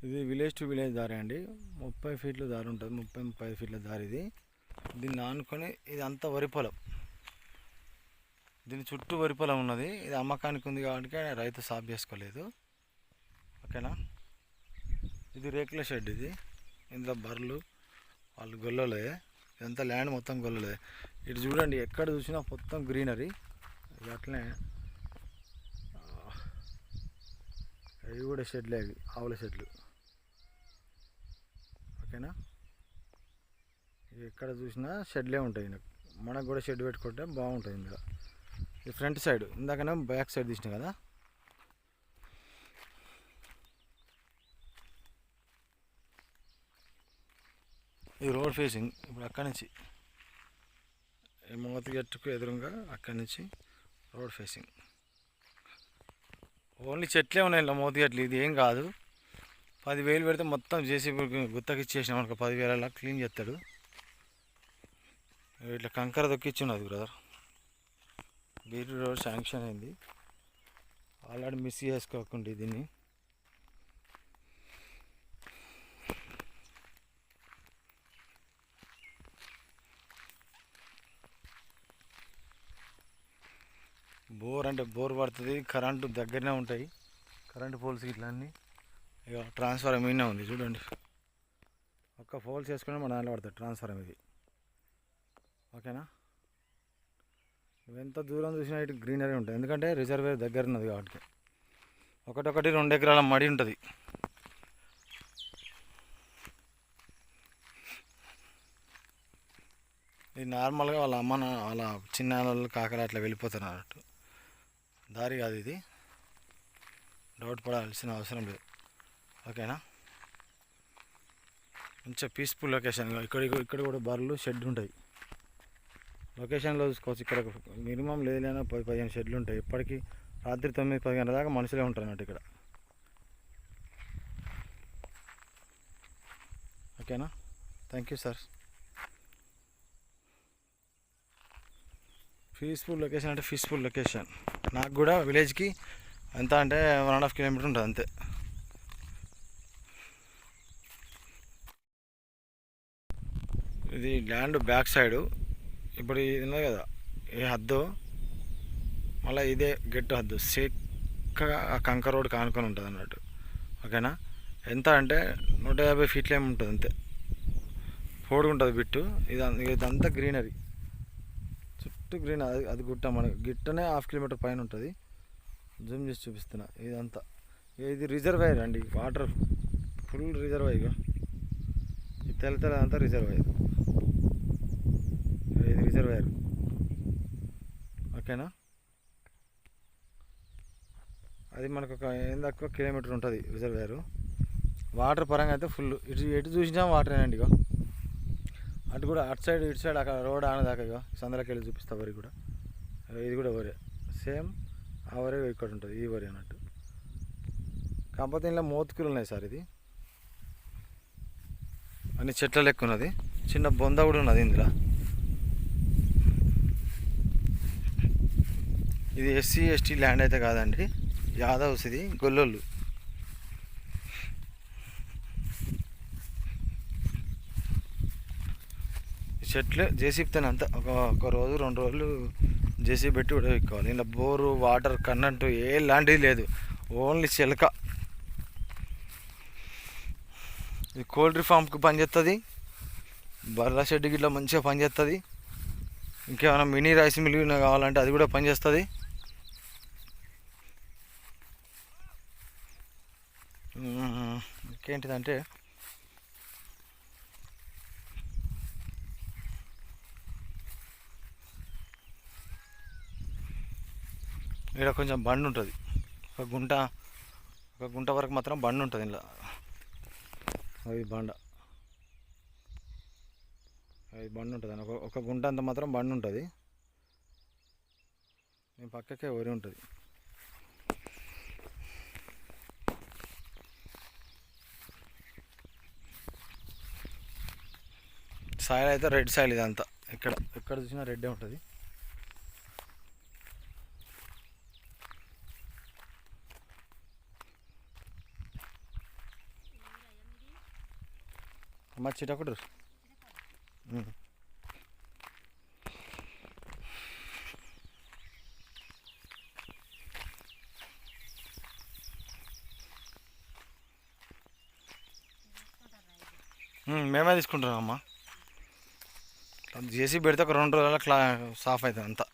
ఇది village to village దారి అండి. 30 ఫీట్ల దారి ఉంటుంది, 30-35 ఫీట్ల దారి ఇది. దీన్ని ఆనుకొని ఇది అంతా వరి పొలం, దీని చుట్టూ వరి పొలం ఉన్నది. ఇది అమ్మకానికి ఉంది కాబట్టి రైతు సాగు చేసుకోలేదు. ఓకేనా. ఇది రేకుల షెడ్. ఇది ఇందులో బర్రెలు వాళ్ళు గొల్లలే. ఇదంతా ల్యాండ్ మొత్తం గొల్లలే. ఇటు చూడండి, ఎక్కడ చూసినా మొత్తం గ్రీనరీ. ఇది అట్లనే ఇవి కూడా షెడ్లే, అవి ఆవుల షెడ్లు. ఓకేనా. ఎక్కడ చూసినా షెడ్లే ఉంటాయి. మనకు కూడా షెడ్ పెట్టుకుంటే బాగుంటుంది. ఇందులో ఇది ఫ్రంట్ సైడ్, ఇందాకనే బ్యాక్ సైడ్ తీసినా కదా. ఇది రోడ్ ఫేసింగ్. ఇప్పుడు అక్కడి నుంచి మోతి గట్టుకు ఎదురుగా అక్కడి నుంచి రోడ్ ఫేసింగ్. ఓన్లీ చెట్లే ఉన్నాయి ఇలా మోతి గట్లు. ఇది ఏం కాదు, 10,000 పెడితే మొత్తం జేసీబీ గుత్తకి ఇచ్చేసినాం అనుకో, 10,000 క్లీన్ చేస్తాడు. ఇట్లా కంకర దొక్కిచ్చున్నది బ్రదర్. బీటీ రోడ్ శాంక్షన్ అయింది, ఆల్రెడీ మిస్ చేసుకోకుండా దీన్ని. బోర్ అంటే బోర్ పడుతుంది, కరెంటు దగ్గరనే ఉంటాయి, కరెంటు పోల్స్ ఇట్లా అన్నీ. ఇక ట్రాన్స్ఫారం మీనే ఉంది చూడండి, ఒక్క పోల్స్ వేసుకుంటే మన దాంట్లో పడుతుంది ట్రాన్స్ఫారం ఇది. ఓకేనా. ఎంత దూరం చూసినా ఇటు గ్రీనరీ ఉంటుంది, ఎందుకంటే రిజర్వేర్ దగ్గర ఉన్నది కాబట్టి. 1-2 ఎకరాల మడి ఉంటుంది. ఇది నార్మల్గా వాళ్ళ అమ్మ వాళ్ళ చిన్న వాళ్ళు కాకర అట్లా వెళ్ళిపోతారు అన్నట్టు, దారి కాదు ఇది. డౌట్ పడాల్సిన అవసరం లేదు. ఓకేనా. మంచిగా పీస్ఫుల్ లొకేషన్. ఇక్కడ కూడా బర్రెలు షెడ్ ఉంటాయి. లొకేషన్లో చూసుకోవచ్చు. ఇక్కడ మినిమం లేదైనా 10-15 షెడ్లు ఉంటాయి. ఇప్పటికీ రాత్రి 9-10 గంటల దాకా మనుషులే ఉంటారు అన్నట్టు ఇక్కడ. ఓకేనా. Thank you sir. Peaceful location అంటే పీస్ఫుల్ లొకేషన్. నాకు కూడా విలేజ్కి ఎంత అంటే 1.5 కిలోమీటర్ ఉంటుంది అంతే. ఇది ల్యాండ్ బ్యాక్ సైడు. ఇప్పుడు ఇది ఉన్నది కదా, ఈ హద్దు మళ్ళీ ఇదే గెట్టు హద్దు సేక్గా ఆ కంకర్ రోడ్ కానుకొని ఉంటుంది అన్నట్టు. ఓకేనా. ఎంత అంటే 150 ఫీట్లు ఏమి ఉంటుంది అంతే, పొడుగుంటుంది బిట్టు. ఇదంతా గ్రీనరీ, చుట్టూ గ్రీన్. అది గుట్ట, మన గిట్టనే 1/2 కిలోమీటర్ పైన ఉంటుంది. జూమ్ చేసి చూపిస్తున్నా. ఇదంతా ఇది రిజర్వాయర్ అండి, వాటర్ ఫుల్ రిజర్వాయర్. ఇది తెల్లదంతా రిజర్వాయర్, ఇది రిజర్వాయర్. ఓకేనా. అది మనకు ఒక తక్కువ కిలోమీటర్ ఉంటుంది రిజర్వాయర్. వాటర్ పరంగా అయితే ఫుల్, ఎటు చూసినా వాటరేనండి. ఇక అటు కూడా, అటు సైడ్ ఇటు సైడ్ అక్కడ రోడ్ ఆనదాకా ఇక సందులోకి వెళ్ళి చూపిస్తా. వరి కూడా, ఇది కూడా వరే, సేమ్ ఆ వరే ఇక్కడ ఉంటుంది, ఈ వరి అన్నట్టు. కాకపోతే ఇంట్లో మోతుకులు ఉన్నాయి సార్. ఇది అన్ని చెట్ల లెక్క ఉన్నది, చిన్న బొంద కూడా ఉన్నది ఇందులో. ఇది SC/ST ల్యాండ్ అయితే కాదండి, యాదవ్స్. ఇది గొల్లోళ్ళు. చెట్లు జేసీబీతో అంతా ఒక రోజు 2 రోజులు జేసీబీ పెట్టి ఉడవెక్కోవాలి. ఇలా బోరు వాటర్ కన్నంటూ ఏ లాంటిది లేదు, ఓన్లీ చిలక. ఇది కోల్ట్రీ ఫామ్కి పనిచేస్తుంది, బర్రెల షెడ్కి ఇట్లా మంచిగా పనిచేస్తుంది. ఇంకేమైనా మినీ రైస్ మిల్ కావాలంటే అది కూడా పనిచేస్తుంది. ఇంకేంటిదంటే ఇక్కడ కొంచెం బండి ఉంటుంది, ఒక గుంట వరకు మాత్రం బండి ఉంటుంది ఇలా. అది బండి ఉంటుంది అని ఒక గుంట అంత మాత్రం బండి ఉంటుంది. నేను పక్కకే వరి ఉంటుంది. సాయిల్ అయితే రెడ్ సాయిల్ ఇదంతా, ఎక్కడ చూసినా రెడ్డే ఉంటుంది. అమ్మ చిటకుడు మేమే తీసుకుంటున్నాం అమ్మ. జేసీ పెడితే ఒక 2 రోజుల సాఫ్ అవుతుంది అంతా.